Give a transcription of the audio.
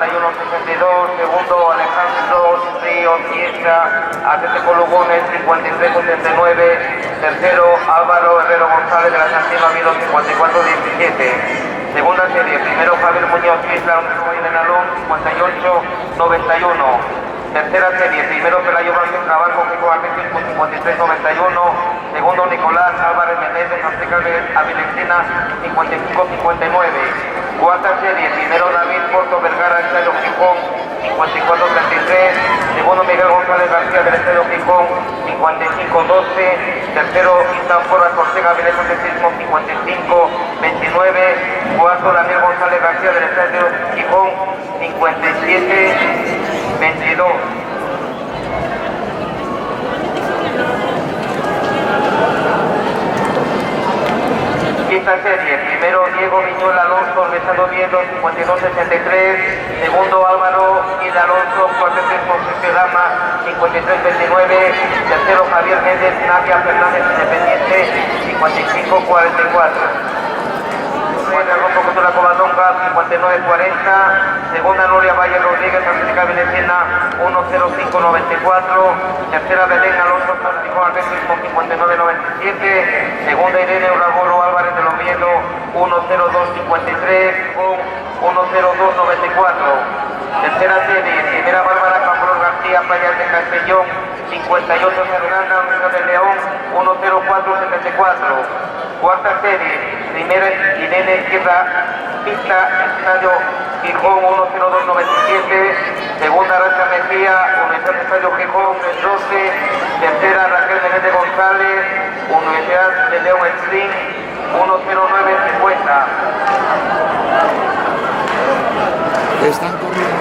51-62. Segundo, Alejandro Ríos Fiesta, Atlético Lugones 53-79. Tercero, Álvaro Herrero González de la Santina Vido 54-17. Segunda serie, primero Javier Muñoz Isla, en Alón 58-91. Tercera serie, primero Pelayo Vázquez Trabajo, Kiko Atlético 53-91. Segundo, Nicolás Álvarez Menéndez, Azteca Avilecina 55-59. Cuarta serie, primero David Porto Vergara, Estadio Gijón 54-33. Segundo, Miguel González García del Estadio Gijón 55-12. Tercero, Istan Porras Ortega Vilés Atletismo 55-29. Cuarto, Daniel González García del Estadio Gijón 57-22. Quinta serie, primero Diego Viñuela Alonso, Rezado Viendo 52-63. Segundo, Álvaro Gil Alonso, Cuartetismo Gama 53-29. Tercero, Javier Méndez Navia Fernández Independiente 55-44. La Covadonga 59-40. Segunda, Nuria Valle Rodríguez Atlética Vilecina 1-05-94. Tercera, Belén Alonso Atlético Atlético 59-97. Segunda, Irene Uragoro Álvarez de Oviedo 1-02-53 con 1-02-94. Tercera serie, primera, Bárbara Campos García Playas de Castellón 58, Fernanda Unión de León 1-04-74. Cuarta serie, primera, Irene Izquierda Pista, Estadio Gijón 1-02-97. Segunda, Racha Mejía, Universidad de Estadio Gijón 12. Tercera, Raquel Menéndez González, Universidad de León Slim 1-09-50. Están corriendo.